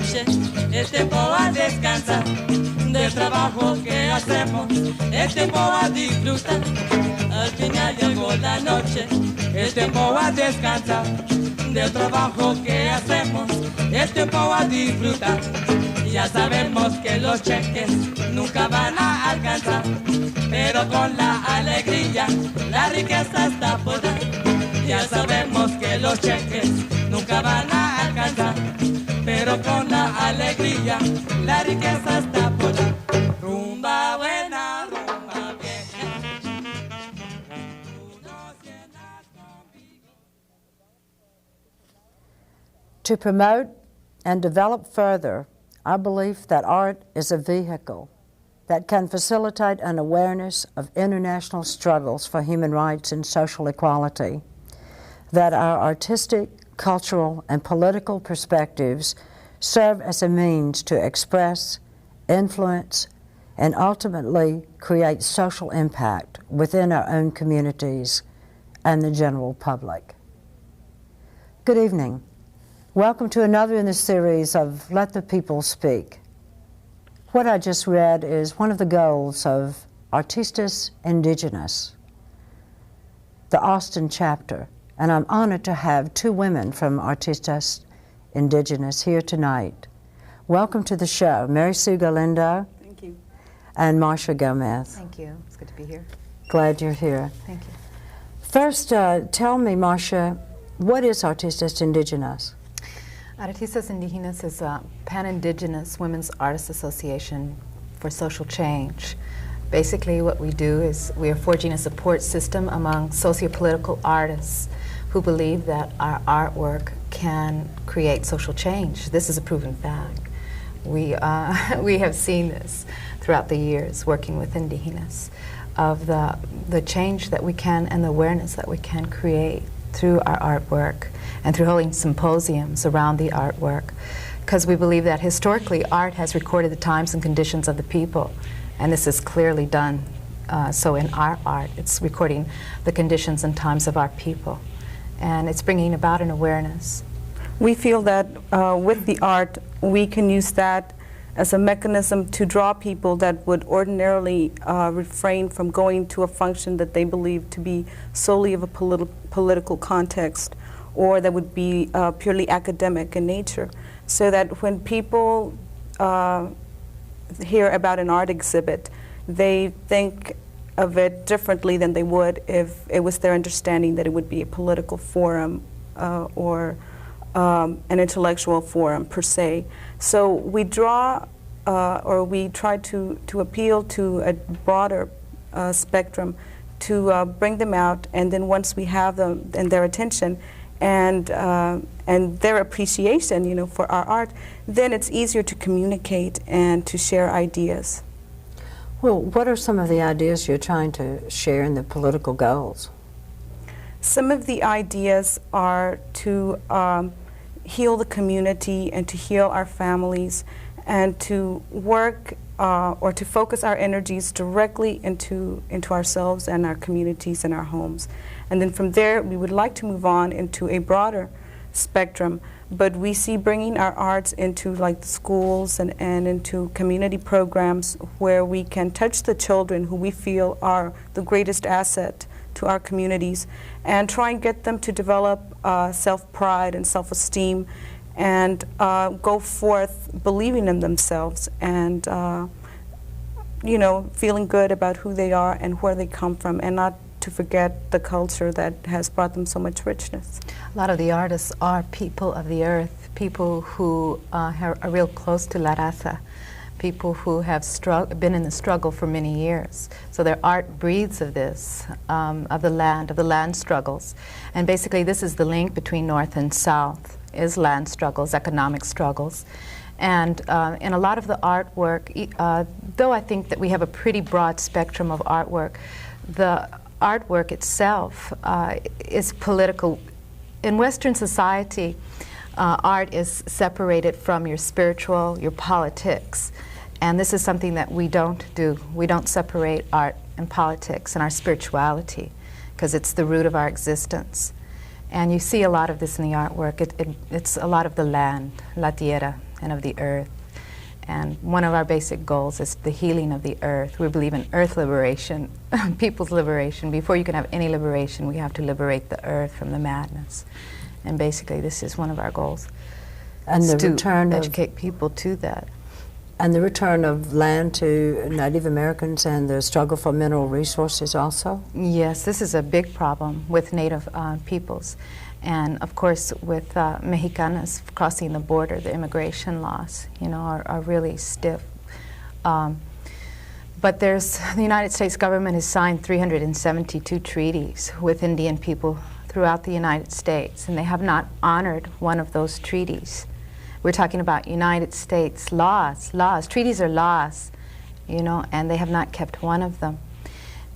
noche, es tiempo a descansar del trabajo que hacemos, es tiempo a disfrutar. Al final llegó la noche, es tiempo a descansar del trabajo que hacemos, es tiempo a disfrutar. Ya sabemos que los cheques nunca van a alcanzar, pero con la alegría la riqueza está por dar. Ya sabemos que los cheques nunca van a alcanzar, pero con la alegría la riqueza está por dar. Rumba buena, rumba vieja. To promote and develop further our belief that art is a vehicle that can facilitate an awareness of international struggles for human rights and social equality, that our artistic, cultural, and political perspectives serve as a means to express, influence, and ultimately create social impact within our own communities and the general public. Good evening. Welcome to another in the series of Let the People Speak. What I just read is one of the goals of Artistas Indigenous, the Austin chapter, and I'm honored to have two women from Artistas Indigenous here tonight. Welcome to the show, Mary Sue Galindo. Thank you. And Marsha Gomez. Thank you. It's good to be here. Glad you're here. Thank you. First, tell me, Marsha, what is Artistas Indigenous? Artistas Indigenas is a pan-Indigenous women's artists association for social change. Basically what we do is we are forging a support system among socio-political artists who believe that our artwork can create social change. This is a proven fact. We have seen this throughout the years working with Indigenas of the change that we can and the awareness that we can create through our artwork and through holding symposiums around the artwork, because we believe that historically art has recorded the times and conditions of the people, and this is clearly done so in our art. It's recording the conditions and times of our people, and it's bringing about an awareness. We feel that with the art we can use that as a mechanism to draw people that would ordinarily refrain from going to a function that they believe to be solely of a political context, or that would be purely academic in nature, so that when people hear about an art exhibit, they think of it differently than they would if it was their understanding that it would be a political forum or an intellectual forum per se. So we draw or we try to appeal to a broader spectrum to bring them out, and then once we have them and their attention and their appreciation, you know, for our art, then it's easier to communicate and to share ideas. Well, what are some of the ideas you're trying to share in the political goals? Some of the ideas are to heal the community and to heal our families and to work or to focus our energies directly into ourselves and our communities and our homes. And then from there, we would like to move on into a broader spectrum, but we see bringing our arts into like the schools and into community programs where we can touch the children who we feel are the greatest asset to our communities, and try and get them to develop self-pride and self-esteem and go forth believing in themselves and you know, feeling good about who they are and where they come from, and not to forget the culture that has brought them so much richness. A lot of the artists are people of the earth, people who are real close to La Raza, people who have been in the struggle for many years. So their art breathes of this, of the land struggles. And basically this is the link between North and South, is land struggles, economic struggles. And in a lot of the artwork, though I think that we have a pretty broad spectrum of artwork, the artwork itself is political. In Western society, art is separated from your spiritual, your politics. And this is something that we don't do. We don't separate art and politics and our spirituality, because it's the root of our existence. And you see a lot of this in the artwork. It's a lot of the land, la tierra, and of the earth. And one of our basic goals is the healing of the earth. We believe in earth liberation, people's liberation. Before you can have any liberation, we have to liberate the earth from the madness. And basically, this is one of our goals. And the return to educate people to that. And the return of land to Native Americans and the struggle for mineral resources also? Yes, this is a big problem with Native peoples. And of course, with Mexicanos crossing the border, the immigration laws, are really stiff. But the United States government has signed 372 treaties with Indian people throughout the United States, and they have not honored one of those treaties. We're talking about United States laws. Treaties are laws, and they have not kept one of them.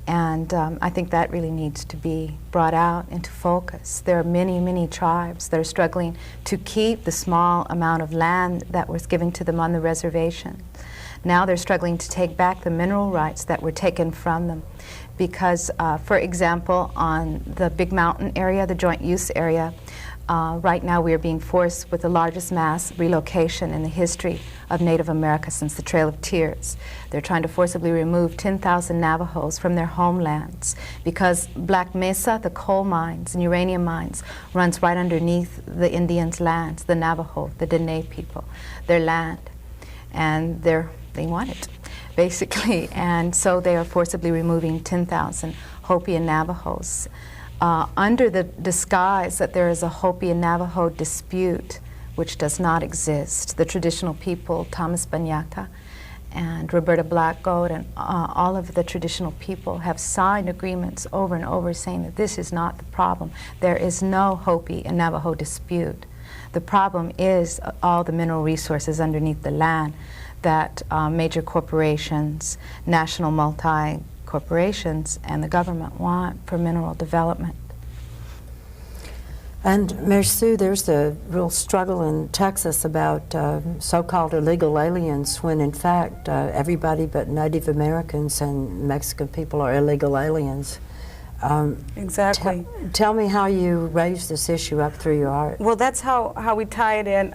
And I think that really needs to be brought out into focus. There are many, many tribes that are struggling to keep the small amount of land that was given to them on the reservation. Now they're struggling to take back the mineral rights that were taken from them. Because, for example, on the Big Mountain area, the joint use area, right now we are being forced with the largest mass relocation in the history of Native America since the Trail of Tears. They're trying to forcibly remove 10,000 Navajos from their homelands because Black Mesa, the coal mines and uranium mines, runs right underneath the Indians' lands, the Navajo, the Dene people, their land. And they want it, basically. And so they are forcibly removing 10,000 Hopi and Navajos. Under the disguise that there is a Hopi and Navajo dispute, which does not exist. The traditional people, Thomas Banyaka and Roberta Blackgold and all of the traditional people have signed agreements over and over saying that this is not the problem. There is no Hopi and Navajo dispute. The problem is all the mineral resources underneath the land that major corporations, national multi-corporations, and the government want for mineral development. And Mary Sue, there's a real struggle in Texas about so-called illegal aliens when in fact everybody but Native Americans and Mexican people are illegal aliens. Exactly. Tell me how you raise this issue up through your art. Well, that's how we tie it in.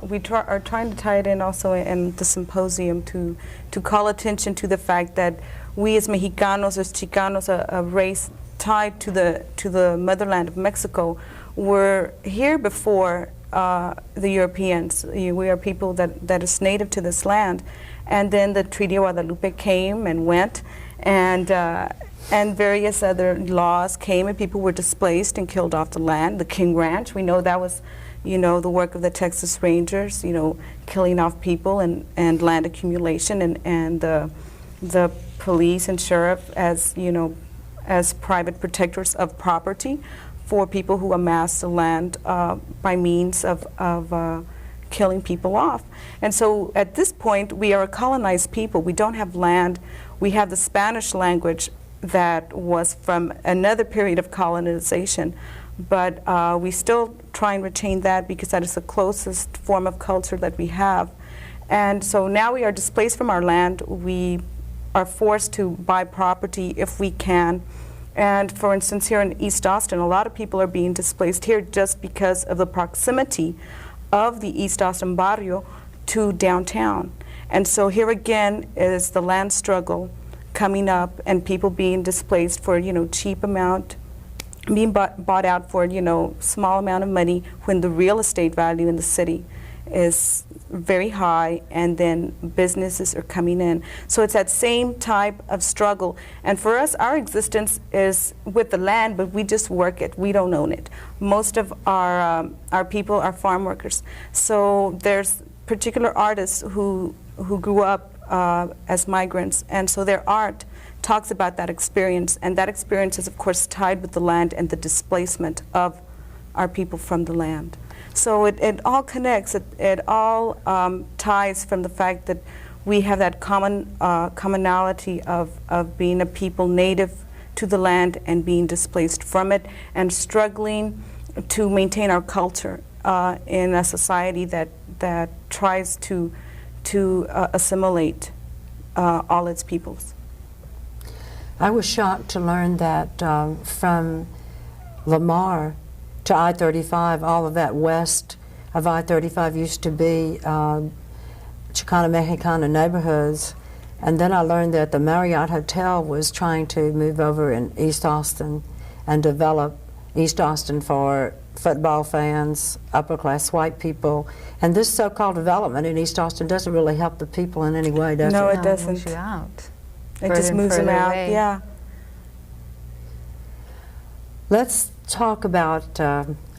We are trying to tie it in also in the symposium to call attention to the fact that we as Mexicanos, as Chicanos, a race tied to the motherland of Mexico, were here before the Europeans. We are people that is native to this land. And then the Treaty of Guadalupe came and went, and various other laws came, and people were displaced and killed off the land. The King Ranch, we know that was, the work of the Texas Rangers, killing off people and land accumulation, and the police and sheriff as, as private protectors of property for people who amass the land by means of killing people off. And so at this point, we are a colonized people. We don't have land. We have the Spanish language that was from another period of colonization, but we still try and retain that because that is the closest form of culture that we have. And so now we are displaced from our land. We are forced to buy property if we can. And for instance, here in East Austin, a lot of people are being displaced here just because of the proximity of the East Austin barrio to downtown. And so here again is the land struggle coming up and people being displaced for, cheap amount, being bought out for, small amount of money when the real estate value in the city is very high, and then businesses are coming in. So it's that same type of struggle. And for us, our existence is with the land, but we just work it. We don't own it. Most of our people are farm workers. So there's particular artists who grew up as migrants, and so their art talks about that experience, and that experience is of course tied with the land and the displacement of our people from the land. So it all connects, it all ties from the fact that we have that commonality of being a people native to the land and being displaced from it and struggling to maintain our culture in a society that tries to assimilate all its peoples. I was shocked to learn that from Lamar to I-35, all of that west of I-35 used to be Chicana Mexicana neighborhoods, and then I learned that the Marriott Hotel was trying to move over in East Austin and develop East Austin for football fans, upper-class white people, and this so-called development in East Austin doesn't really help the people in any way, does it? No, it Moves doesn't. you out. It just moves them out, yeah. Let's talk about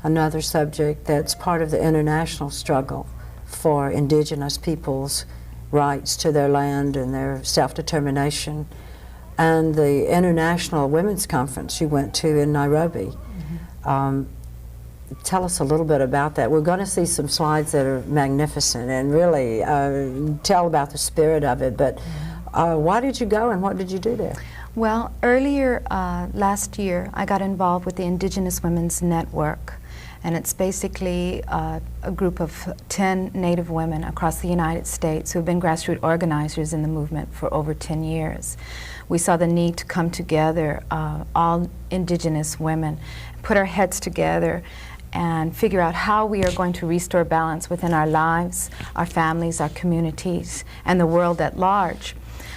another subject that's part of the international struggle for indigenous peoples' rights to their land and their self-determination, and the International Women's Conference you went to in Nairobi. Tell us a little bit about that. We're going to see some slides that are magnificent and really tell about the spirit of it, but why did you go and what did you do there? Well, earlier last year, I got involved with the Indigenous Women's Network, and it's basically a group of 10 Native women across the United States who have been grassroots organizers in the movement for over 10 years. We saw the need to come together, all Indigenous women, put our heads together and figure out how we are going to restore balance within our lives, our families, our communities, and the world at large.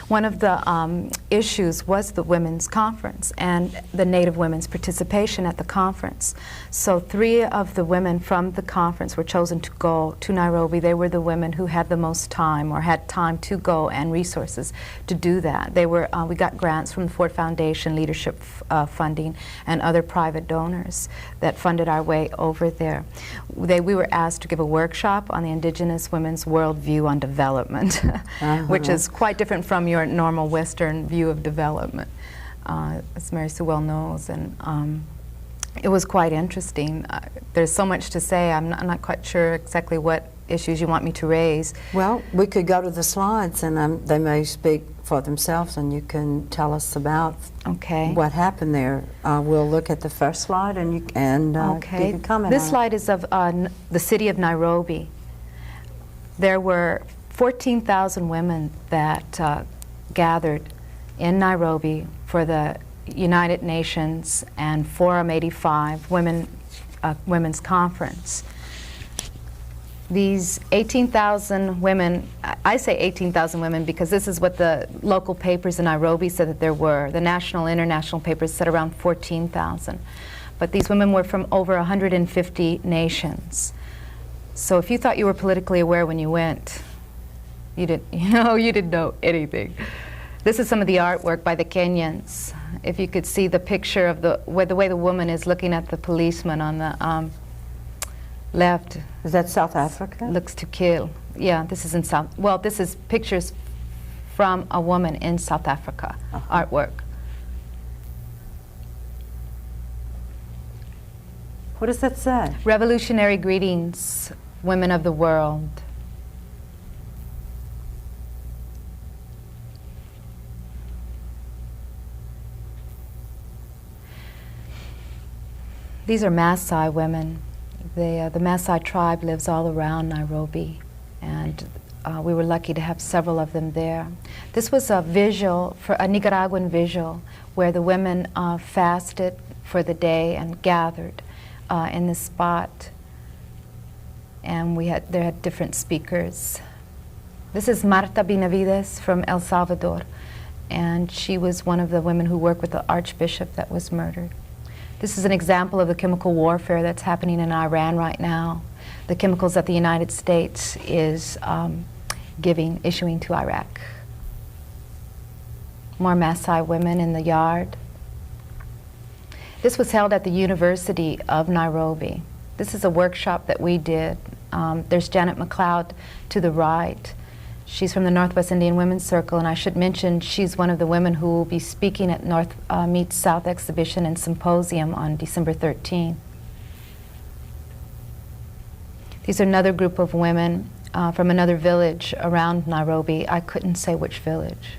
One of the issues was the women's conference and the Native women's participation at the conference. So 3 of the women from the conference were chosen to go to Nairobi. They were the women who had the most time or had time to go and resources to do that. They were, we got grants from the Ford Foundation, leadership funding, and other private donors that funded our way over there. We were asked to give a workshop on the Indigenous women's worldview on development, which is quite different from your normal Western view of development, as Mary Sue well knows, and it was quite interesting. There's so much to say. I'm not quite sure exactly what issues you want me to raise. Well, we could go to the slides, and they may speak for themselves, and you can tell us about what happened there. We'll look at the first slide, and you can give a comment. This on slide is of the city of Nairobi. There were 14,000 women that gathered in Nairobi for the United Nations and Forum 85 Women's Conference. These 18,000 women, I say 18,000 women because this is what the local papers in Nairobi said that there were. The national, international papers said around 14,000. But these women were from over 150 nations. So if you thought you were politically aware when you went, you didn't know anything. This is some of the artwork by the Kenyans. If you could see the picture of the way the woman is looking at the policeman on the left. Is that South Africa? Looks to kill. Yeah, this is in this is pictures from a woman in South Africa, artwork. What does that say? Revolutionary greetings, women of the world. These are Maasai women. The Maasai tribe lives all around Nairobi, and we were lucky to have several of them there. This was a visual, a Nicaraguan visual, where the women fasted for the day and gathered in this spot, and there had different speakers. This is Marta Benavides from El Salvador, and she was one of the women who worked with the archbishop that was murdered. This is an example of the chemical warfare that's happening in Iran right now. The chemicals that the United States is issuing to Iraq. More Maasai women in the yard. This was held at the University of Nairobi. This is a workshop that we did. There's Janet Mccloud to the right. She's from the Northwest Indian Women's Circle, and I should mention she's one of the women who will be speaking at North Meets South Exhibition and Symposium on December 13. These are another group of women from another village around Nairobi. I couldn't say which village.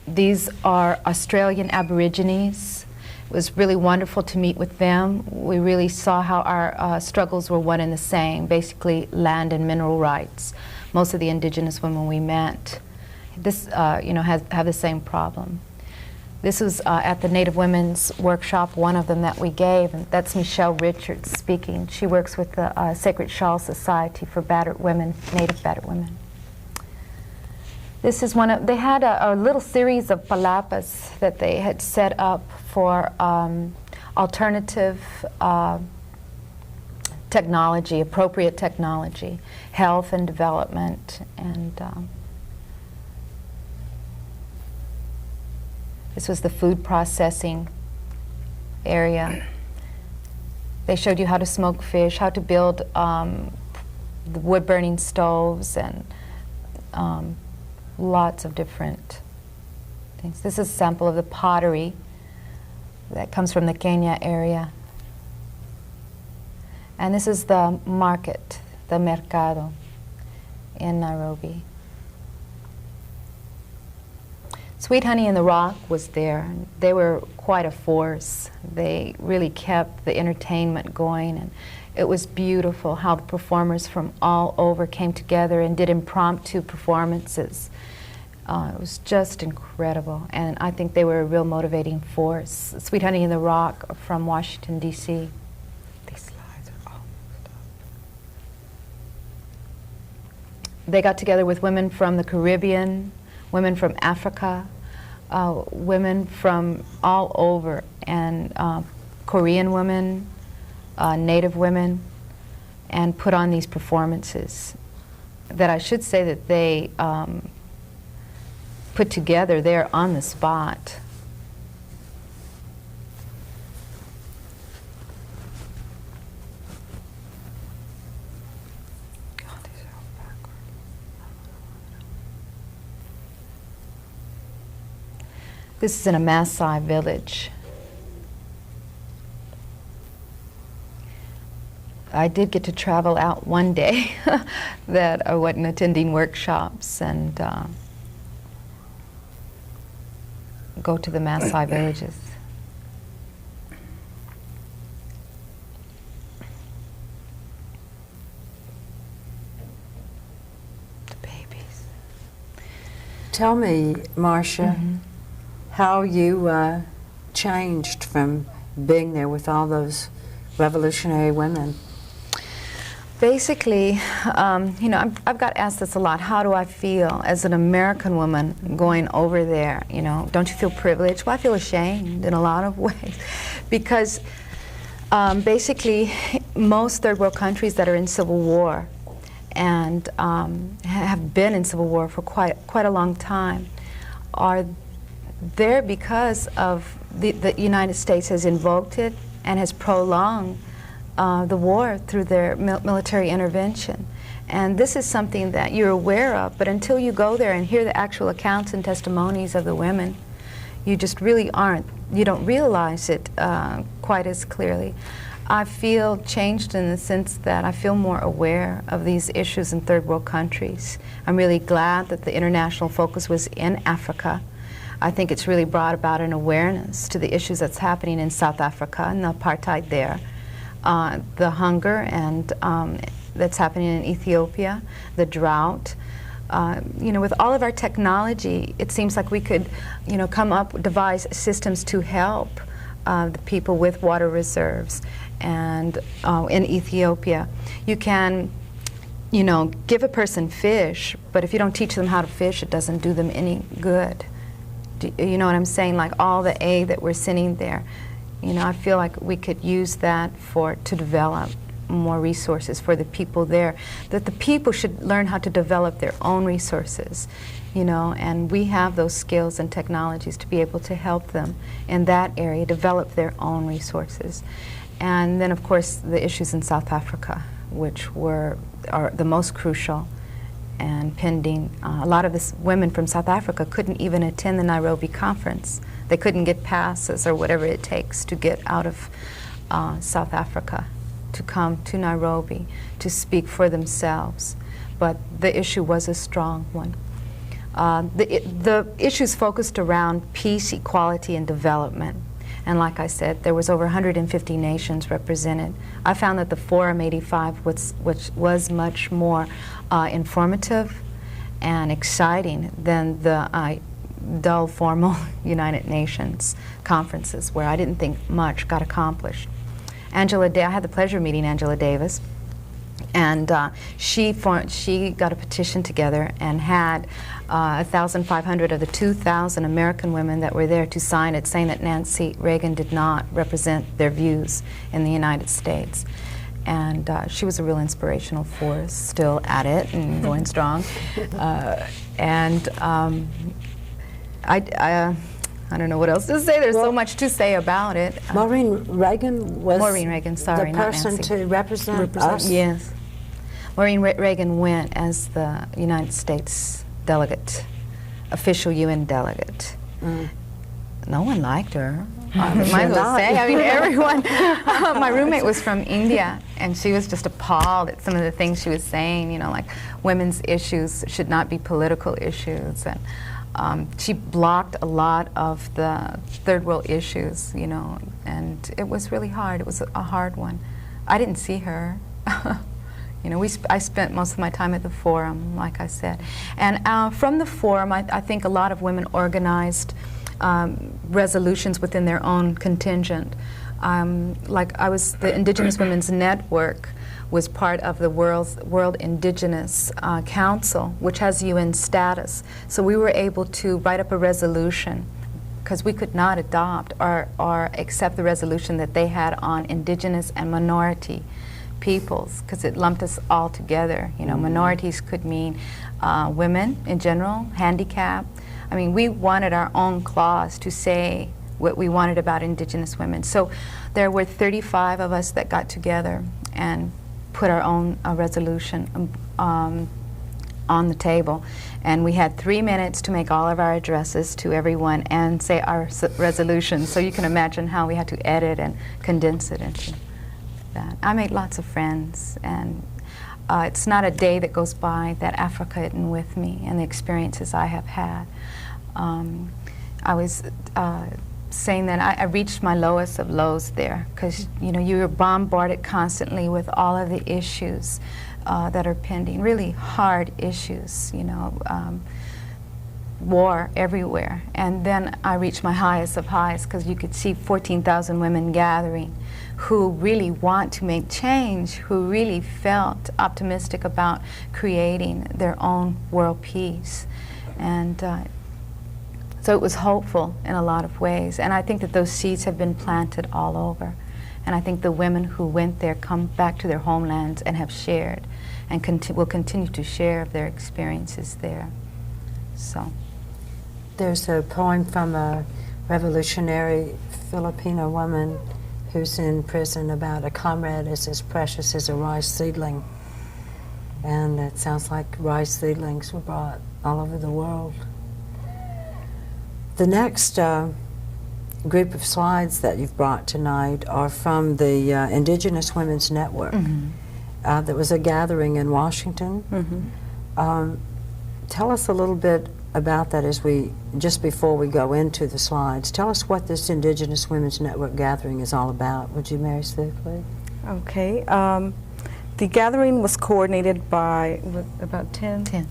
These are Australian Aborigines. It was really wonderful to meet with them. We really saw how our struggles were one and the same, basically land and mineral rights. Most of the Indigenous women we met have the same problem. This was at the Native Women's Workshop, one of them that we gave, and that's Michelle Richards speaking. She works with the Sacred Shawl Society for battered women, Native battered women. This is one of, they had a little series of palapas that they had set up for alternative technology, appropriate technology, health and development, and this was the food processing area. They showed you how to smoke fish, how to build the wood-burning stoves, and lots of different things. This is a sample of the pottery that comes from the Kenya area. And this is the market, the mercado in Nairobi. Sweet Honey in the Rock was there. They were quite a force. They really kept the entertainment going, and it was beautiful how the performers from all over came together and did impromptu performances. It was just incredible, and I think they were a real motivating force. Sweet Honey in the Rock from Washington, D.C. These slides are all messed up. They got together with women from the Caribbean, women from Africa, women from all over, and Korean women, Native women, and put on these performances that I should say that they put together there on the spot. This is in a Maasai village. I did get to travel out one day that I wasn't attending workshops and go to the Maasai villages. The babies. Tell me, Marsha, how you changed from being there with all those revolutionary women. Basically, you know, I've got asked this a lot. How do I feel as an American woman going over there? You know, don't you feel privileged? Well, I feel ashamed in a lot of ways, because basically, most third world countries that are in civil war and have been in civil war for quite a long time are there because of the United States has invoked it and has prolonged the war through their military intervention. And this is something that you're aware of, but until you go there and hear the actual accounts and testimonies of the women, you just really you don't realize it quite as clearly. I feel changed in the sense that I feel more aware of these issues in third world countries. I'm really glad that the international focus was in Africa. I think it's really brought about an awareness to the issues that's happening in South Africa and the apartheid there, the hunger and that's happening in Ethiopia, the drought. You know, with all of our technology, it seems like we could, you know, devise systems to help the people with water reserves. And in Ethiopia, you can, you know, give a person fish, but if you don't teach them how to fish, it doesn't do them any good. You know what I'm saying? Like all the aid that we're sending there, you know, I feel like we could use that to develop more resources for the people there. That the people should learn how to develop their own resources, you know, and we have those skills and technologies to be able to help them in that area develop their own resources. And then, of course, the issues in South Africa, which are the most crucial and pending. A lot of the women from South Africa couldn't even attend the Nairobi conference. They couldn't get passes or whatever it takes to get out of South Africa to come to Nairobi to speak for themselves. But the issue was a strong one. The issues focused around peace, equality, and development. And like I said, there was over 150 nations represented. I found that the Forum 85, which was much more informative and exciting than the dull, formal United Nations conferences where I didn't think much got accomplished. I had the pleasure of meeting Angela Davis, and she got a petition together and had 1,500 of the 2,000 American women that were there to sign it, saying that Nancy Reagan did not represent their views in the United States. And she was a real inspirational force, still at it and going strong. I don't know what else to say. There's so much to say about it. Maureen Reagan was sorry, the not person Nancy. to represent us? Yes. Maureen Reagan went as the United States delegate, official UN delegate. No one liked her. I might as well say, I mean, everyone. My roommate was from India, and she was just appalled at some of the things she was saying, you know, like women's issues should not be political issues. And she blocked a lot of the third world issues, you know, and it was really hard. It was a hard one. I didn't see her. You know, I spent most of my time at the forum, like I said. And from the forum, I think a lot of women organized resolutions within their own contingent. The Indigenous Women's Network was part of the World Indigenous Council, which has UN status. So we were able to write up a resolution, because we could not adopt or accept the resolution that they had on indigenous and minority peoples, because it lumped us all together. You know, minorities could mean women in general, handicap. I mean, we wanted our own clause to say what we wanted about Indigenous women. So there were 35 of us that got together and put our own resolution on the table. And we had 3 minutes to make all of our addresses to everyone and say our resolution. So you can imagine how we had to edit and condense it into that. I made lots of friends, and it's not a day that goes by that Africa isn't with me and the experiences I have had. I was saying that I reached my lowest of lows there, because you know, you were bombarded constantly with all of the issues that are pending, really hard issues, you know, war everywhere. And then I reached my highest of highs, because you could see 14,000 women gathering who really want to make change, who really felt optimistic about creating their own world peace. And so it was hopeful in a lot of ways. And I think that those seeds have been planted all over. And I think the women who went there come back to their homelands and have shared, and will continue to share of their experiences there. So there's a poem from a revolutionary Filipino woman who's in prison about a comrade is as precious as a rice seedling. And it sounds like rice seedlings were brought all over the world. The next group of slides that you've brought tonight are from the Indigenous Women's Network. There was a gathering in Washington. Tell us a little bit about that just before we go into the slides. Tell us what this Indigenous Women's Network gathering is all about. Would you, Mary Sue, please? Okay. The gathering was coordinated by about 10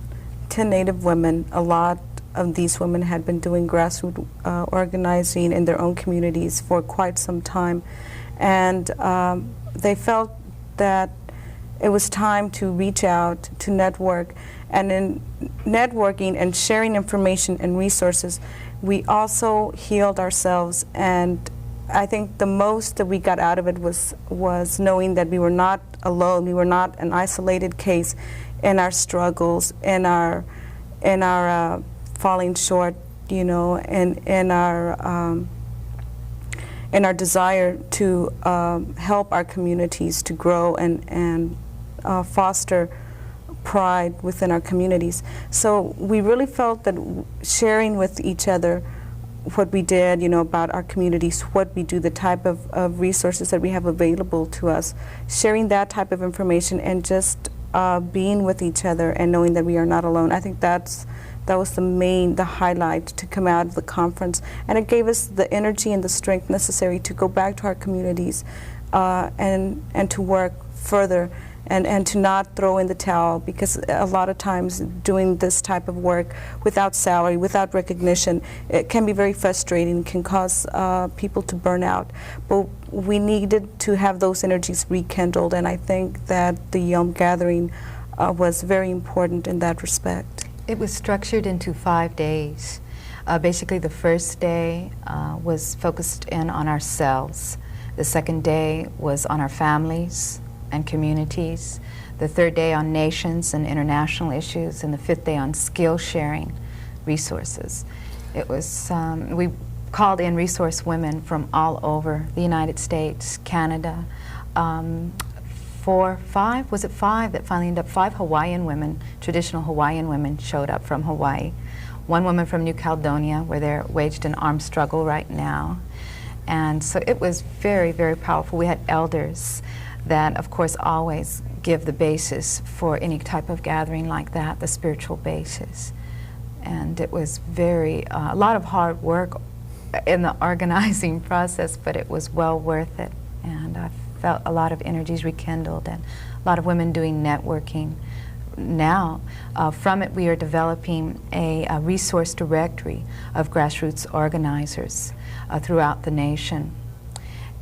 Native women. A lot of these women had been doing grassroots organizing in their own communities for quite some time, and they felt that it was time to reach out, to network, and in networking and sharing information and resources, we also healed ourselves. And I think the most that we got out of it was knowing that we were not alone, we were not an isolated case in our struggles, in our falling short, you know, and in our desire to help our communities to grow and foster pride within our communities. So we really felt that sharing with each other what we did, you know, about our communities, what we do, the type of resources that we have available to us, sharing that type of information and just being with each other and knowing that we are not alone. I think that was the highlight to come out of the conference, and it gave us the energy and the strength necessary to go back to our communities and to work further and to not throw in the towel, because a lot of times doing this type of work without salary, without recognition, it can be very frustrating, can cause people to burn out. But we needed to have those energies rekindled, and I think that the Yom Gathering was very important in that respect. It was structured into 5 days. Basically, the first day was focused in on ourselves. The second day was on our families and communities. The third day on nations and international issues, and the fifth day on skill sharing resources. It was, we called in resource women from all over the United States, Canada, 5 that finally ended up 5 Hawaiian women, traditional Hawaiian women showed up from Hawaii. 1 woman from New Caledonia, where they're waged an armed struggle right now. And so it was very, very powerful. We had elders that, of course, always give the basis for any type of gathering like that, the spiritual basis. And it was very, a lot of hard work in the organizing process, but it was well worth it. And I felt a lot of energies rekindled and a lot of women doing networking. Now, from it, we are developing a resource directory of grassroots organizers throughout the nation.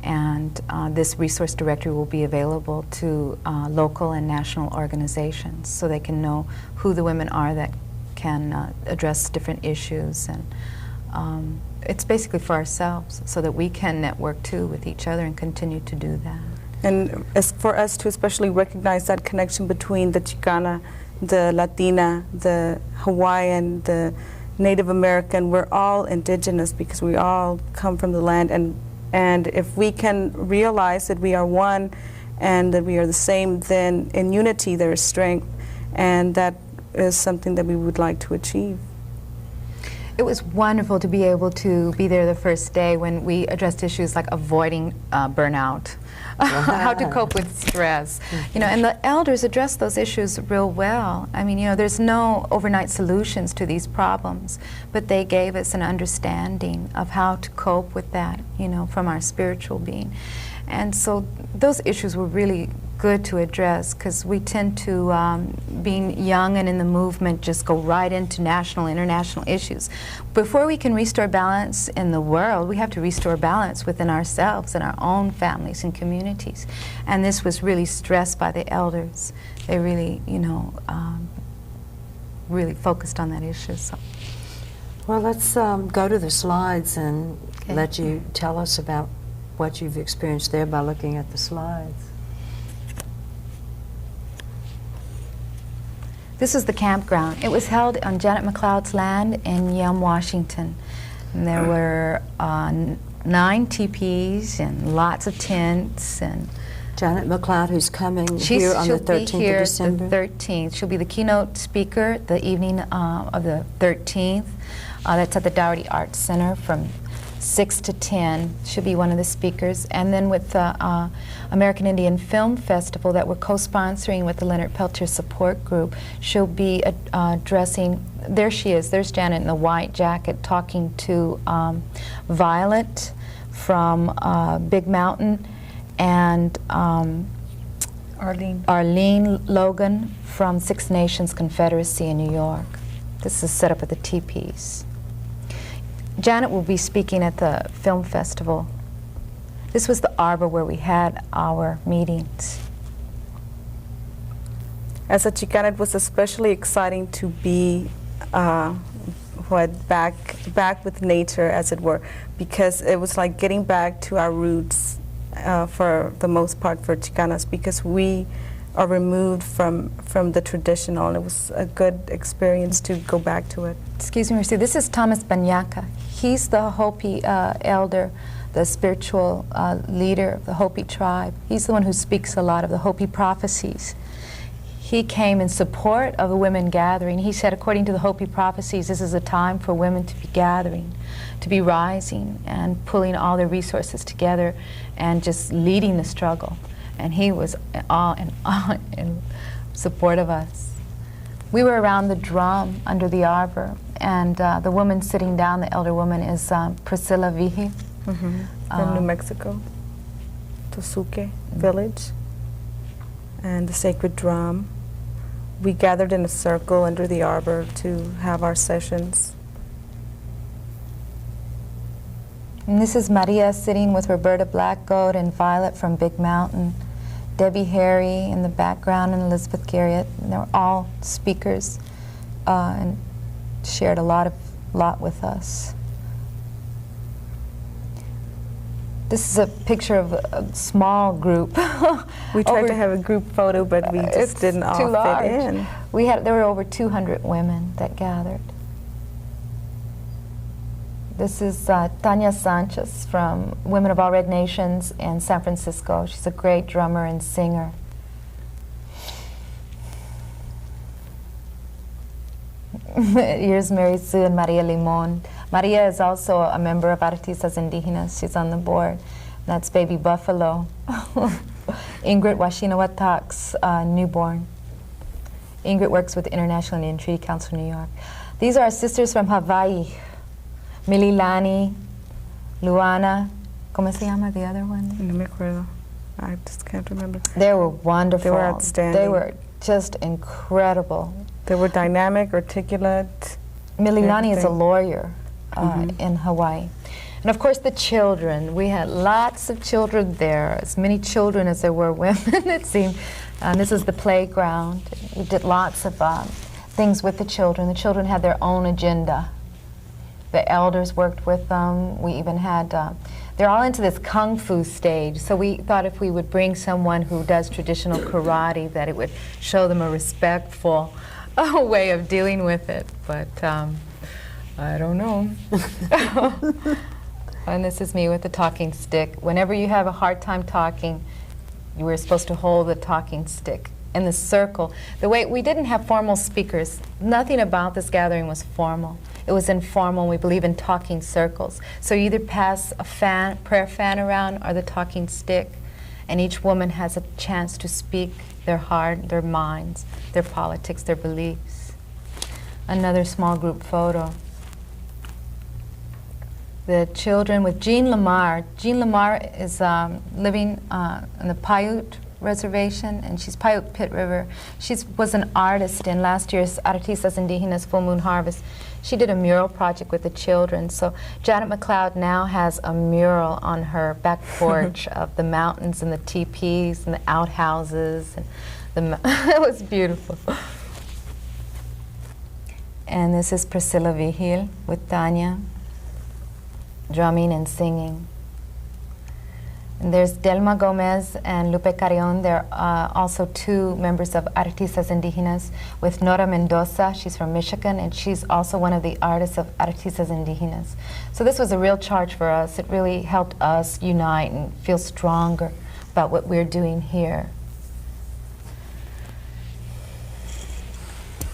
And this resource directory will be available to local and national organizations, so they can know who the women are that can address different issues. And it's basically for ourselves, so that we can network too with each other and continue to do that. And as for us to especially recognize that connection between the Chicana, the Latina, the Hawaiian, the Native American, we're all indigenous because we all come from the land. And if we can realize that we are one and that we are the same, then in unity there is strength. And that is something that we would like to achieve. It was wonderful to be able to be there the first day when we addressed issues like avoiding burnout, how to cope with stress, you know, and the elders addressed those issues real well. I mean, you know, there's no overnight solutions to these problems, but they gave us an understanding of how to cope with that, you know, from our spiritual being. And so those issues were really good to address, because we tend to, being young and in the movement, just go right into national, international issues. Before we can restore balance in the world, we have to restore balance within ourselves and our own families and communities. And this was really stressed by the elders. They really, you know, really focused on that issue. So. Well, let's go to the slides and let you tell us about what you've experienced there by looking at the slides. This is the campground. It was held on Janet Mccloud's land in Yelm, Washington. And there were 9 teepees and lots of tents. And Janet Mccloud, who's coming here on the 13th of December. The 13th. She'll be the keynote speaker the evening of the 13th. That's at the Dougherty Arts Center from 6 to 10. She'll be one of the speakers. And then with the American Indian Film Festival that we're co-sponsoring with the Leonard Peltier Support Group, she'll be addressing, there she is, there's Janet in the white jacket talking to Violet from Big Mountain and Arlene Logan from Six Nations Confederacy in New York. This is set up at the teepees. Janet will be speaking at the film festival. This was the arbor where we had our meetings. As a Chicana, it was especially exciting to be back with nature, as it were, because it was like getting back to our roots for the most part for Chicanas, because we are removed from the traditional, and it was a good experience to go back to it. Excuse me, Mercy. This is Thomas Banyaka. He's the Hopi elder, the spiritual leader of the Hopi tribe. He's the one who speaks a lot of the Hopi prophecies. He came in support of the women gathering. He said, according to the Hopi prophecies, this is a time for women to be gathering, to be rising and pulling all their resources together and just leading the struggle. And he was all in support of us. We were around the drum under the arbor, and the woman sitting down, the elder woman, is Priscilla Vihi. From New Mexico, Tosuque village. and the sacred drum. We gathered in a circle under the arbor to have our sessions. And this is Maria sitting with Roberta Blackgoat and Violet from Big Mountain, Debbie Harry in the background, and Elizabeth Garriott. And they were all speakers and shared a lot with us. This is a picture of a small group. We tried to have a group photo, but we just didn't all fit in. There were over 200 women that gathered. This is Tanya Sanchez from Women of All Red Nations in San Francisco. She's a great drummer and singer. Here's Mary Sue and Maria Limon. Maria is also a member of Artistas Indigenas. She's on the board. That's Baby Buffalo. Ingrid Washinawataks, newborn. Ingrid works with the International Indian Treaty Council of New York. These are our sisters from Hawaii. Mililani, Luana, ¿cómo se llama the other one? No me acuerdo. I just can't remember. They were wonderful. They were outstanding. They were just incredible. They were dynamic, articulate. Mililani is a lawyer in Hawaii. And of course the children. We had lots of children there, as many children as there were women, it seemed. This is the playground. We did lots of things with the children. The children had their own agenda. The elders worked with them. We even had, they're all into this kung fu stage, so we thought if we would bring someone who does traditional karate, that it would show them a respectful way of dealing with it, but I don't know. And this is me with the talking stick. Whenever you have a hard time talking, you were supposed to hold the talking stick in the circle. The way we didn't have formal speakers. Nothing about this gathering was formal. It was informal. We believe in talking circles. So you either pass a prayer fan around or the talking stick, and each woman has a chance to speak their heart, their minds, their politics, their beliefs. Another small group photo. The children with Jean Lamar. Jean Lamar is living on the Paiute Reservation, and she's Paiute Pit River. She was an artist in last year's Artistas Indigenas Full Moon Harvest. She did a mural project with the children. So Janet Mccloud now has a mural on her back porch of the mountains and the teepees and the outhouses. And it was beautiful. And this is Priscilla Vigil with Tanya, drumming and singing. And there's Delma Gomez and Lupe Carrion. They're also two members of Artistas Indigenas, with Nora Mendoza. She's from Michigan, and she's also one of the artists of Artistas Indigenas. So this was a real charge for us. It really helped us unite and feel stronger about what we're doing here.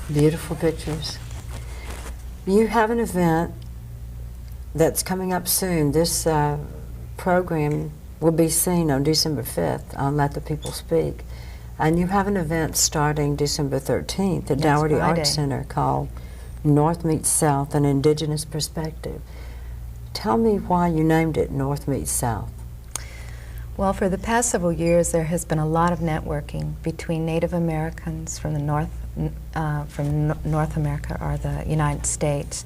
Beautiful pictures. You have an event that's coming up soon. This program will be seen on December 5th on Let the People Speak. And you have an event starting December 13th at Dougherty Arts Center called North Meets South, an Indigenous Perspective. Tell me why you named it North Meets South. Well, for the past several years, there has been a lot of networking between Native Americans from the North America, or the United States,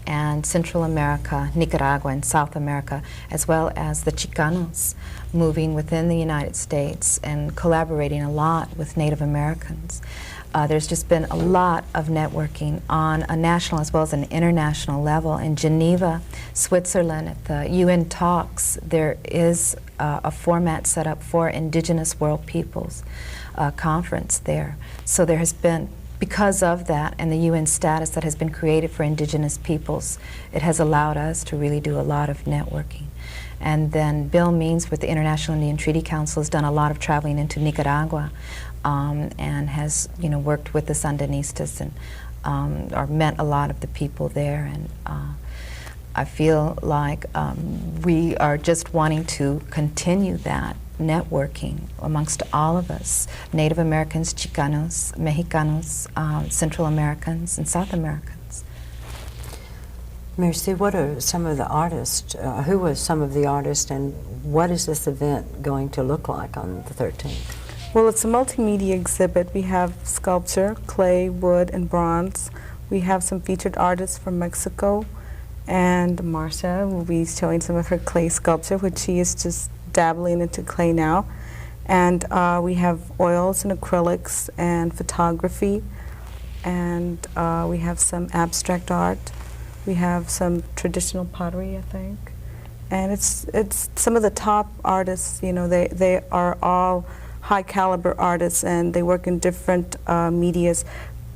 and Central America, Nicaragua, and South America, as well as the Chicanos moving within the United States and collaborating a lot with Native Americans. There's just been a lot of networking on a national as well as an international level. In Geneva, Switzerland, at the UN talks, there is a format set up for Indigenous World Peoples conference there. So there has been, because of that and the UN status that has been created for Indigenous peoples, it has allowed us to really do a lot of networking. And then Bill Means with the International Indian Treaty Council has done a lot of traveling into Nicaragua and has, worked with the Sandinistas and or met a lot of the people there. And I feel like we are just wanting to continue that networking amongst all of us, Native Americans, Chicanos, Mexicanos, Central Americans, and South Americans. Mercy, what are some of the artists, who are some of the artists, and what is this event going to look like on the 13th? Well, it's a multimedia exhibit. We have sculpture, clay, wood, and bronze. We have some featured artists from Mexico, and Marsha will be showing some of her clay sculpture, which she is just dabbling into clay now. And we have oils and acrylics and photography, and we have some abstract art. We have some traditional pottery, I think. And it's some of the top artists, you know, they are all high caliber artists, and they work in different medias,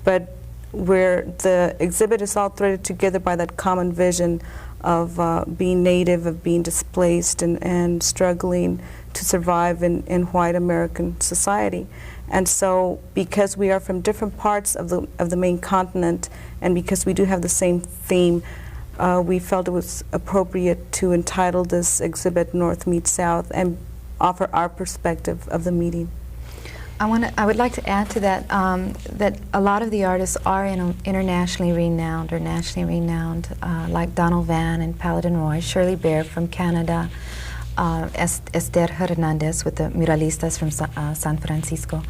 but where the exhibit is all threaded together by that common vision of being native, of being displaced, and struggling to survive in white American society. And so, because we are from different parts of the main continent, and because we do have the same theme, we felt it was appropriate to entitle this exhibit North Meets South and offer our perspective of the meeting. I would like to add to that that a lot of the artists are internationally renowned or nationally renowned, like Donald Van and Paladin Roy, Shirley Bear from Canada, Esther Hernandez with the Muralistas from San Francisco,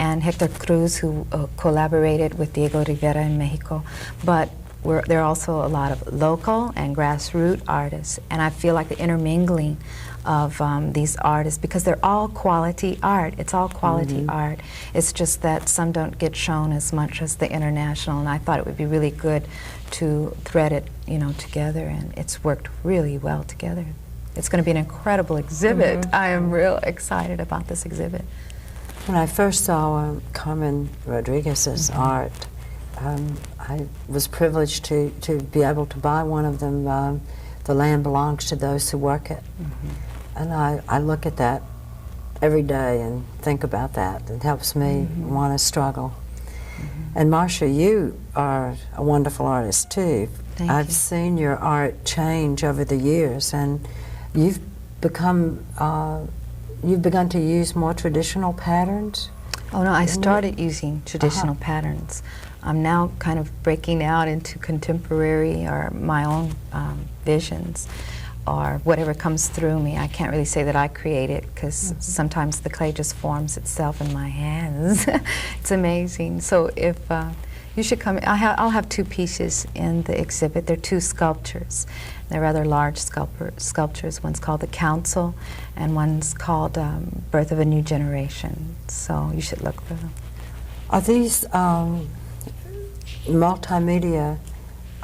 and Hector Cruz, who collaborated with Diego Rivera in Mexico. But there are also a lot of local and grassroots artists, and I feel like the intermingling of these artists, because they're all quality art. It's all quality art. It's just that some don't get shown as much as the international, and I thought it would be really good to thread it, you know, together, and it's worked really well together. It's going to be an incredible exhibit. I am real excited about this exhibit. When I first saw Carmen Rodriguez's art, I was privileged to be able to buy one of them. The land belongs to those who work it. And I look at that every day and think about that. It helps me want to struggle. And Marsha, you are a wonderful artist too. I've seen your art change over the years, and you've begun to use more traditional patterns. Oh no, I started using traditional patterns. I'm now kind of breaking out into contemporary or my own visions, or whatever comes through me. I can't really say that I create it, because sometimes the clay just forms itself in my hands. It's amazing. So if you should come, I'll have two pieces in the exhibit. They're two sculptures. They're rather large sculptures. One's called The Council, and one's called Birth of a New Generation. So you should look for them. Are these multimedia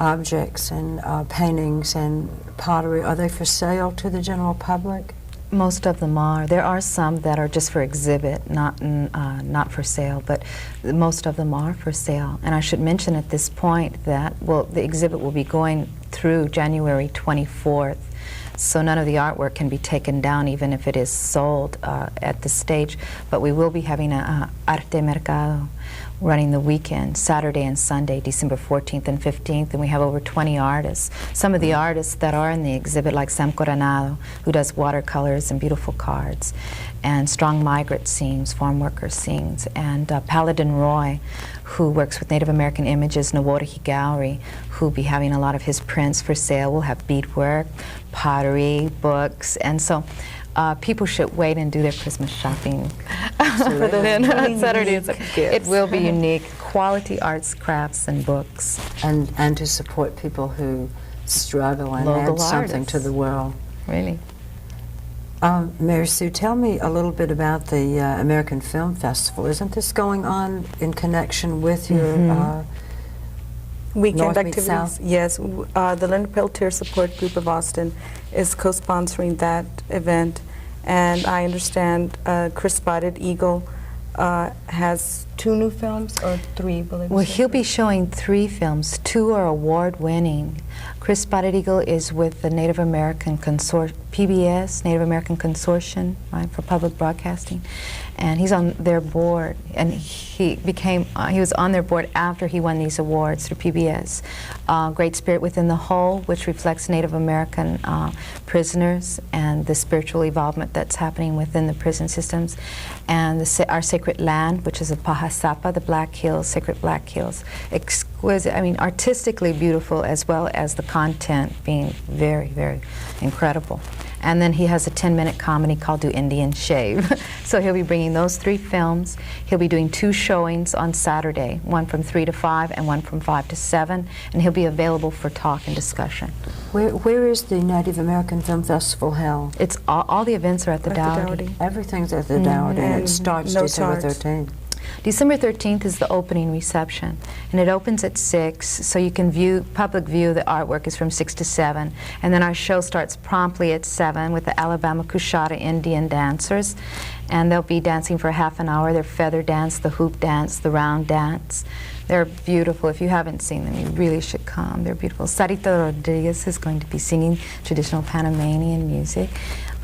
objects and paintings and pottery, are they for sale to the general public? Most of them are. There are some that are just for exhibit, not for sale, but most of them are for sale. And I should mention at this point that, well, the exhibit will be going through January 24th, so none of the artwork can be taken down even if it is sold at this stage. But we will be having a Arte Mercado running the weekend, Saturday and Sunday, December 14th and 15th, and we have over 20 artists. Some of the artists that are in the exhibit, like Sam Coronado, who does watercolors and beautiful cards, and Strong Migrant Scenes, farm worker scenes, and Paladin Roy, who works with Native American images, Nawori Higauri, who will be having a lot of his prints for sale. We'll have beadwork, pottery, books, and so people should wait and do their Christmas shopping for the Saturday. It will be unique, quality arts, crafts, and books. And to support people who struggle and Local add something artists. to the world. Really. Mary Sue, tell me a little bit about the American Film Festival. Isn't this going on in connection with your Weekend North Meets activities? South? Yes, the Linda Peltier Support Group of Austin is co-sponsoring that event, and I understand Chris Spotted Eagle has 2 new films, or 3, believe Well, he'll be showing 3 films. 2 are award-winning. Chris Spotted Eagle is with the Native American PBS, Native American Consortium, right, for public broadcasting, and he's on their board. And he was on their board after he won these awards through PBS. Great Spirit Within the Whole, which reflects Native American prisoners and the spiritual evolvement that's happening within the prison systems, and Our Sacred Land, which is a Pahasapa, the Black Hills, Sacred Black Hills. Exquisite, I mean, artistically beautiful, as well as the content being very, very incredible. And then he has a 10-minute comedy called Do Indian Shave. So he'll be bringing those 3 films. He'll be doing 2 showings on Saturday, one from 3 to 5 and one from 5 to 7, and he'll be available for talk and discussion. Where is the Native American Film Festival held? It's all the events are at the Dougherty. Everything's at the Dougherty, and it starts December 13th. December 13th is the opening reception, and it opens at 6, so you can view, public view, the artwork is from 6 to 7, and then our show starts promptly at 7 with the Alabama Cushata Indian dancers, and they'll be dancing for half an hour. Their feather dance, the hoop dance, the round dance. They're beautiful. If you haven't seen them, you really should come. They're beautiful. Sarita Rodriguez is going to be singing traditional Panamanian music.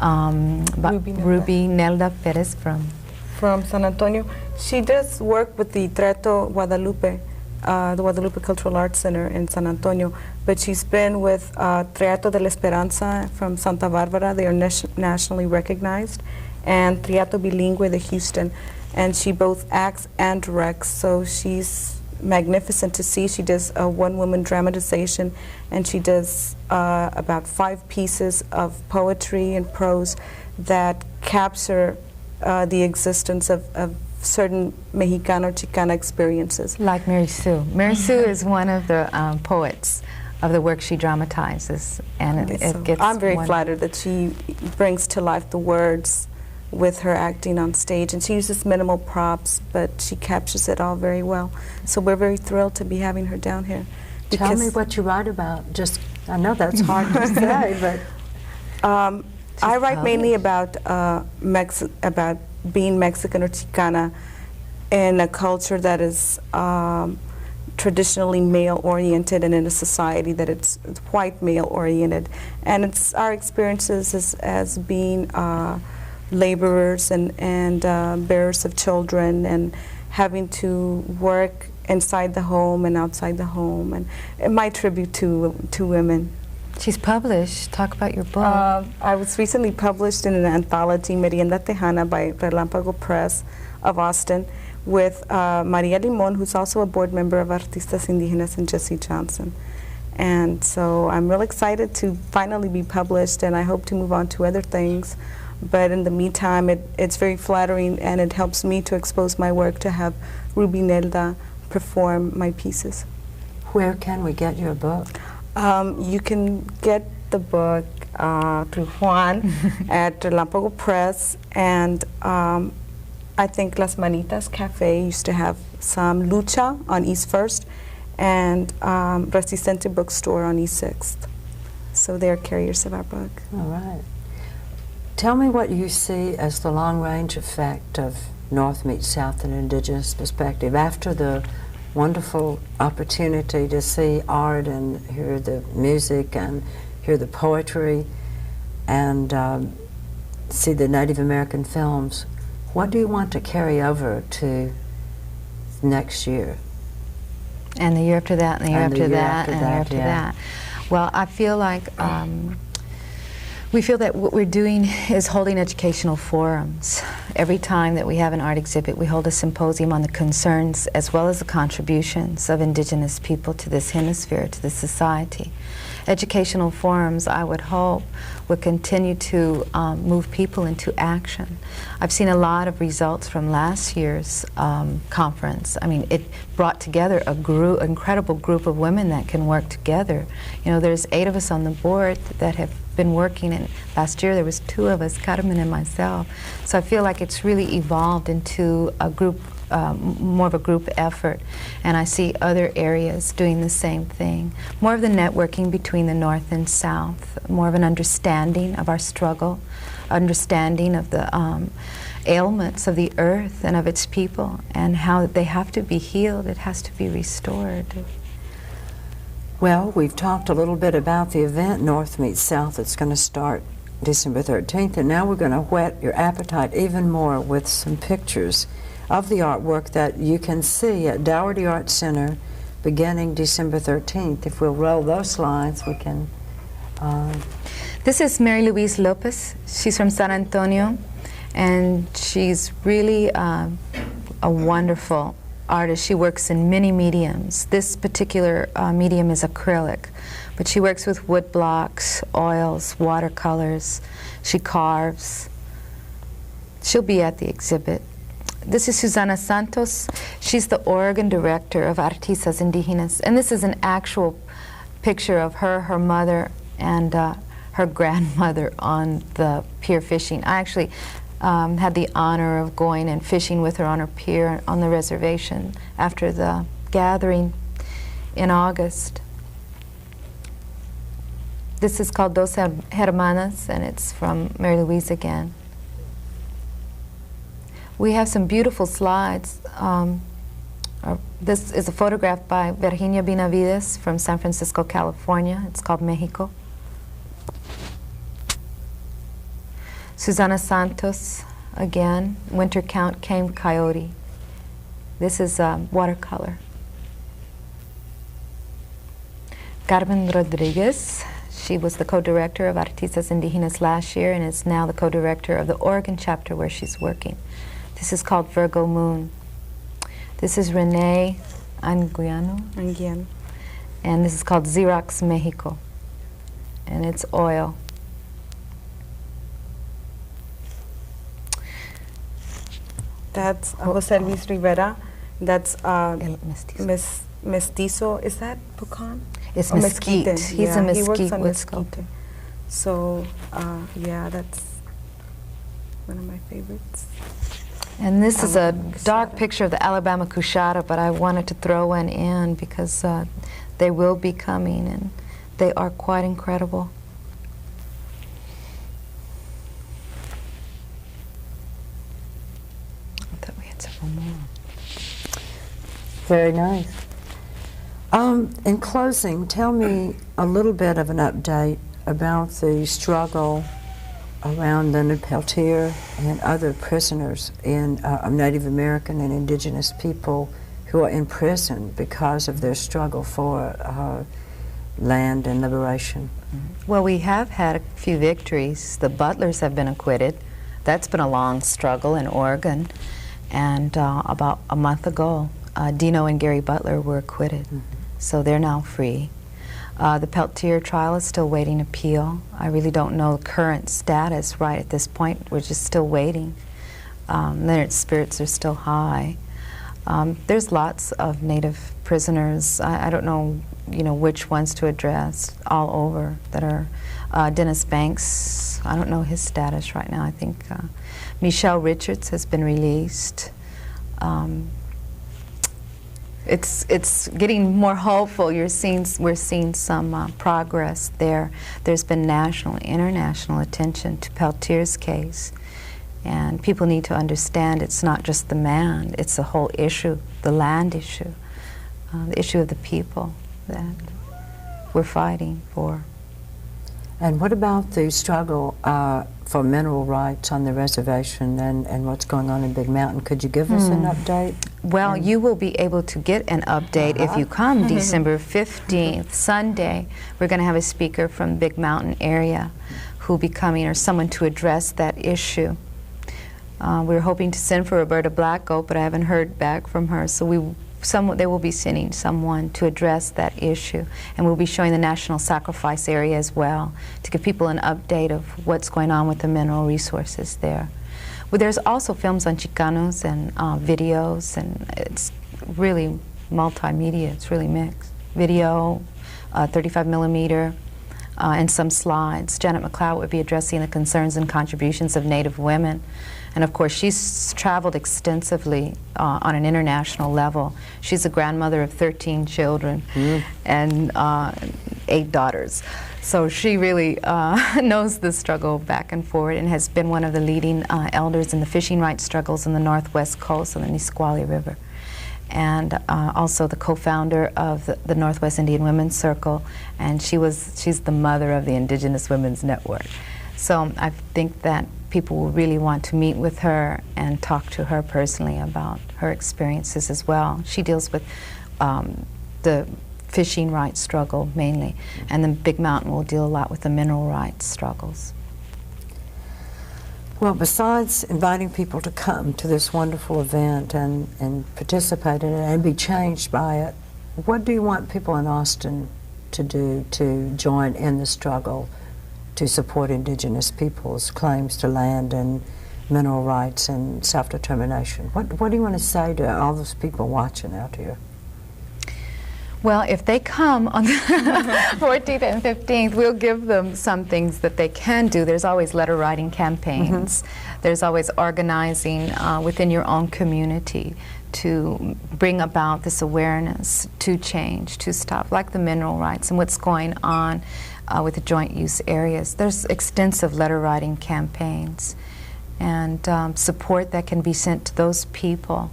Ruby Nelda Perez from San Antonio. She does work with the Treto Guadalupe, the Guadalupe Cultural Arts Center in San Antonio, but she's been with Triato de la Esperanza from Santa Barbara. They are nationally recognized, and Triato Bilingüe de Houston, and she both acts and directs, so she's magnificent to see. She does a one-woman dramatization, and she does about 5 pieces of poetry and prose that capture the existence of certain Mexicano Chicana experiences. Like Mary Sue. Mary Sue is one of the poets of the work she dramatizes, and it gets. I'm very flattered that she brings to life the words with her acting on stage, and she uses minimal props, but she captures it all very well. So we're very thrilled to be having her down here. Tell me what you write about. Just, I know that's hard to say, but I write mainly about about being Mexican or Chicana in a culture that is traditionally male-oriented, and in a society that it's white male-oriented. And it's our experiences as being laborers and bearers of children, and having to work inside the home and outside the home, and my tribute to women. She's published. Talk about your book. I was recently published in an anthology, Merienda Tejana, by Relámpago Press of Austin, with Maria Limon, who's also a board member of Artistas, Indigenas, and Jesse Johnson. And so I'm real excited to finally be published, and I hope to move on to other things. But in the meantime, it's very flattering, and it helps me to expose my work, to have Ruby Nelda perform my pieces. Where can we get your book? You can get the book through Juan at Relámpago Press, and I think Las Manitas Cafe used to have some, Lucha on East 1st, and Resistente Bookstore on East 6th. So they're carriers of our book. All right. Tell me what you see as the long-range effect of North meets South in an Indigenous perspective after the wonderful opportunity to see art and hear the music and hear the poetry and see the Native American films. What do you want to carry over to next year? And the year after that, and the year after that, and the year after yeah. that. Well, I feel like we feel that what we're doing is holding educational forums. Every time that we have an art exhibit, we hold a symposium on the concerns as well as the contributions of Indigenous people to this hemisphere, to this society. Educational forums, I would hope, would continue to move people into action. I've seen a lot of results from last year's conference. I mean, it brought together a incredible group of women that can work together. You know, there's 8 of us on the board that have been working, and last year there was 2 of us, Carmen and myself. So I feel like it's really evolved into a group, more of a group effort, and I see other areas doing the same thing. More of the networking between the North and South, more of an understanding of our struggle, understanding of the ailments of the earth and of its people, and how they have to be healed, it has to be restored. Well, we've talked a little bit about the event, North Meets South. It's going to start December 13th, and now we're going to whet your appetite even more with some pictures of the artwork that you can see at Dougherty Art Center beginning December 13th. If we'll roll those slides, we can... This is Mary Louise Lopez. She's from San Antonio, and she's really a wonderful artist. She works in many mediums. This particular medium is acrylic, but she works with wood blocks, oils, watercolors. She carves. She'll be at the exhibit. This is Susana Santos. She's the Oregon director of Artistas, Indigenas, and this is an actual picture of her, her mother, and her grandmother on the pier fishing. I actually had the honor of going and fishing with her on her pier on the reservation after the gathering in August. This is called Dos Hermanas, and it's from Mary Louise again. We have some beautiful slides. This is a photograph by Virginia Benavides from San Francisco, California. It's called Mexico. Susana Santos, again, Winter Count Came Coyote. This is watercolor. Carmen Rodriguez, she was the co-director of Artistas Indigenas last year and is now the co-director of the Oregon chapter where she's working. This is called Virgo Moon. This is Renee Anguiano. And this is called Xerox Mexico. And it's oil. That's Jose Luis Rivera. That's El Mestizo. Mestizo. Is that pecan? It's Or mesquite. He's a he works mesquite on wood mesquite. sculptor. So, yeah, that's one of my favorites. And this is a Cuchara. dark picture of the Alabama Cuchara, but I wanted to throw one in because they will be coming and they are quite incredible. I thought we had several more. Very nice. In closing, tell me a little bit of an update about the struggle around Leonard Peltier and other prisoners in Native American and Indigenous people who are in prison because of their struggle for land and liberation. Well, we have had a few victories. The Butlers have been acquitted. That's been a long struggle in Oregon. And about a month ago, Dino and Gary Butler were acquitted. So they're now free. The Peltier trial is still waiting appeal. I really don't know the current status right at this point. We're just still waiting. Leonard's spirits are still high. There's lots of Native prisoners. I don't know, which ones to address all over that are. Dennis Banks, I don't know his status right now. I think Michelle Richards has been released. It's getting more hopeful. We're seeing some progress there. There's been national and international attention to Peltier's case. And people need to understand it's not just the man, it's the whole issue, the land issue, the issue of the people that we're fighting for. And what about the struggle for mineral rights on the reservation and what's going on in Big Mountain? Could you give us an update? Well, you will be able to get an update if you come December 15th, Sunday. We're going to have a speaker from Big Mountain area who'll be coming, or someone to address that issue. We're hoping to send for Roberta Blackgoat, but I haven't heard back from her. So they will be sending someone to address that issue. And we'll be showing the National Sacrifice area as well to give people an update of what's going on with the mineral resources there. Well, there's also films on Chicanos and videos, and it's really multimedia. It's really mixed. Video, 35 millimeter, and some slides. Janet Mccloud would be addressing the concerns and contributions of Native women. And of course, she's traveled extensively on an international level. She's a grandmother of 13 children and 8 daughters. So she really knows the struggle back and forth and has been one of the leading elders in the fishing rights struggles in the Northwest Coast on the Nisqually River. And also the co-founder of the Northwest Indian Women's Circle, and she's the mother of the Indigenous Women's Network. So I think that people will really want to meet with her and talk to her personally about her experiences as well. She deals with the fishing rights struggle mainly, and then Big Mountain will deal a lot with the mineral rights struggles. Well, besides inviting people to come to this wonderful event and participate in it and be changed by it, what do you want people in Austin to do to join in the struggle to support Indigenous peoples' claims to land and mineral rights and self-determination? What do you want to say to all those people watching out here? Well, if they come on the 14th and 15th, we'll give them some things that they can do. There's always letter writing campaigns. There's always organizing within your own community to bring about this awareness, to change, to stop, like the mineral rights and what's going on with the joint use areas. There's extensive letter writing campaigns and support that can be sent to those people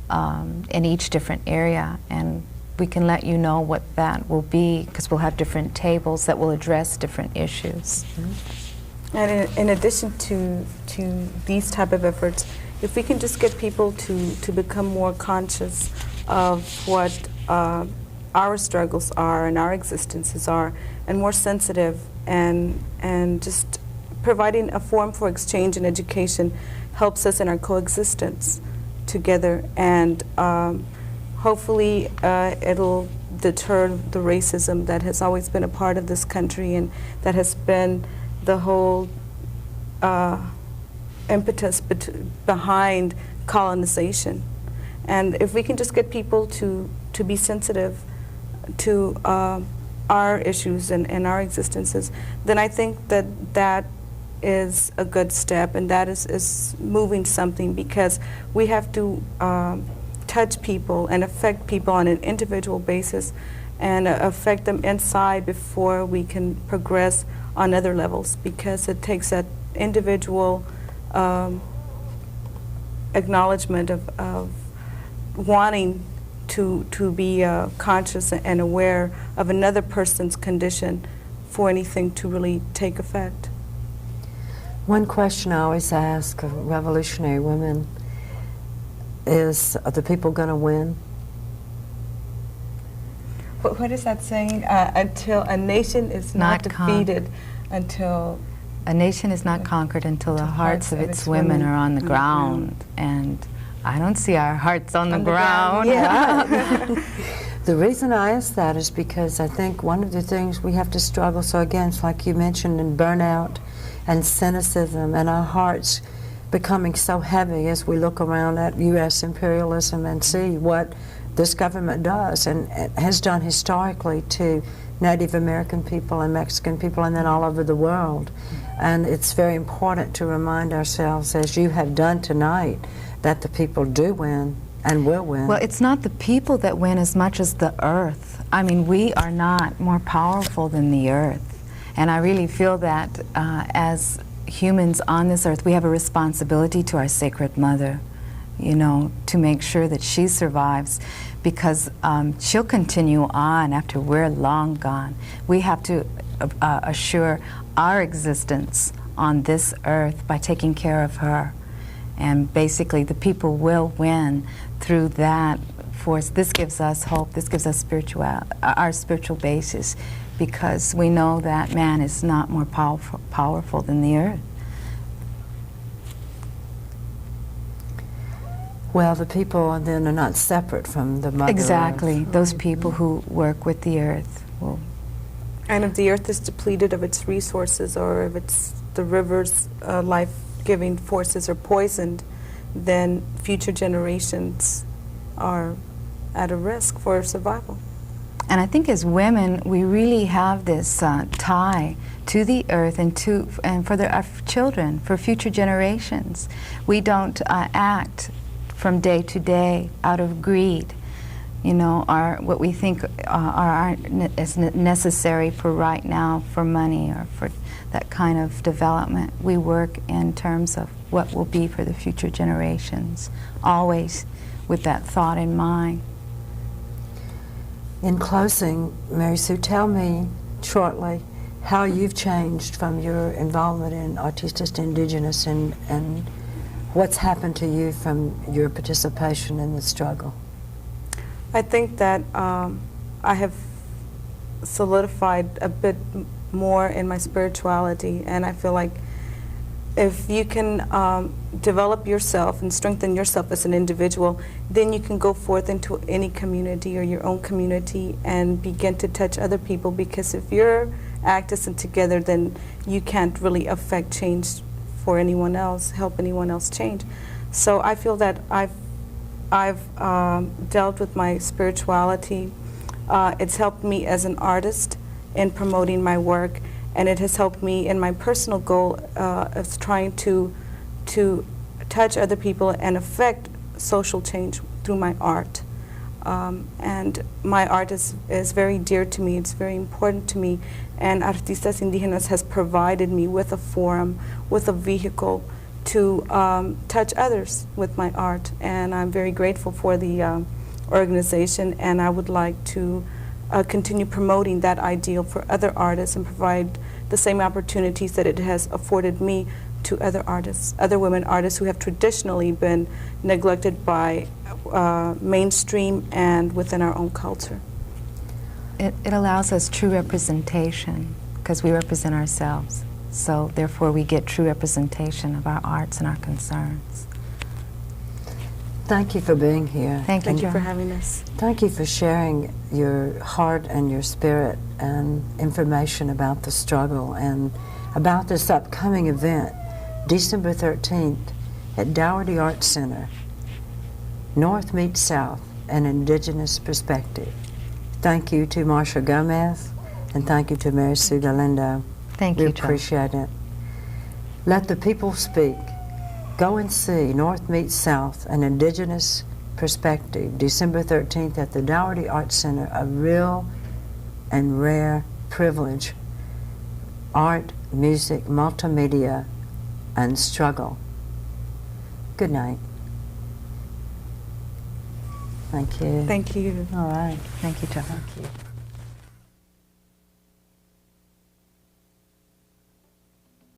in each different area, and we can let you know what that will be, because we'll have different tables that will address different issues. And in addition to these type of efforts, if we can just get people to become more conscious of what our struggles are and our existences are, and more sensitive, and just providing a forum for exchange and education helps us in our coexistence together, and hopefully it'll deter the racism that has always been a part of this country and that has been the whole impetus behind colonization. And if we can just get people to be sensitive to our issues and our existences, then I think that is a good step, and that is moving something, because we have to touch people and affect people on an individual basis and affect them inside before we can progress on other levels, because it takes that individual acknowledgement of wanting to be conscious and aware of another person's condition for anything to really take effect. One question I always ask of revolutionary women is, are the people going to win? What is that saying? Until a nation is not defeated, until a nation is not conquered until the hearts of its women are on the ground. And I don't see our hearts on the ground. Yeah. The reason I ask that is because I think one of the things we have to struggle so against, like you mentioned, in burnout and cynicism, and our hearts becoming so heavy as we look around at U.S. imperialism and see what this government does and has done historically to Native American people and Mexican people and then all over the world. And it's very important to remind ourselves, as you have done tonight, that the people do win and will win. Well, it's not the people that win as much as the earth. I mean, we are not more powerful than the earth. And I really feel that as humans on this earth, we have a responsibility to our sacred mother, you know, to make sure that she survives, because she'll continue on after we're long gone. We have to assure our existence on this earth by taking care of her. And basically the people will win through that force. This gives us hope, this gives us our spiritual basis, because we know that man is not more powerful than the earth. Well, the people then are not separate from the Mother Exactly. Earth. Those people who work with the earth will. And if the earth is depleted of its resources, or if the rivers' life-giving forces are poisoned, then future generations are at a risk for survival. And I think as women, we really have this tie to the earth and for our children, for future generations. We don't act from day to day out of greed, you know, what we think is necessary for right now, for money or for that kind of development. We work in terms of what will be for the future generations, always with that thought in mind. In closing, Mary Sue, tell me shortly how you've changed from your involvement in Artistas to Indigenous, and what's happened to you from your participation in the struggle. I think that I have solidified a bit more in my spirituality, and I feel like if you can develop yourself and strengthen yourself as an individual, then you can go forth into any community or your own community and begin to touch other people, because if your act isn't together, then you can't really affect change for anyone else, help anyone else change. So I feel that I've dealt with my spirituality. It's helped me as an artist in promoting my work, and it has helped me in my personal goal of trying to touch other people and affect social change through my art. And my art is very dear to me, it's very important to me, and Artistas Indigenas has provided me with a forum, with a vehicle to touch others with my art, and I'm very grateful for the organization, and I would like to continue promoting that ideal for other artists and provide the same opportunities that it has afforded me to other artists, other women artists who have traditionally been neglected by mainstream and within our own culture. It allows us true representation because we represent ourselves. So therefore we get true representation of our arts and our concerns. Thank you for being here. Thank you for having us. Thank you for sharing your heart and your spirit and information about the struggle and about this upcoming event, December 13th at Dougherty Arts Center. North meets South, an Indigenous perspective. Thank you to Marsha Gomez, and thank you to Mary Sue Galindo. Thank you, We appreciate it. Let the people speak. Go and see North meets South, an Indigenous perspective, December 13th at the Dougherty Arts Center, a real and rare privilege. Art, music, multimedia, and struggle. Good night. Thank you. Thank you. All right. Thank you, Trella. Thank you.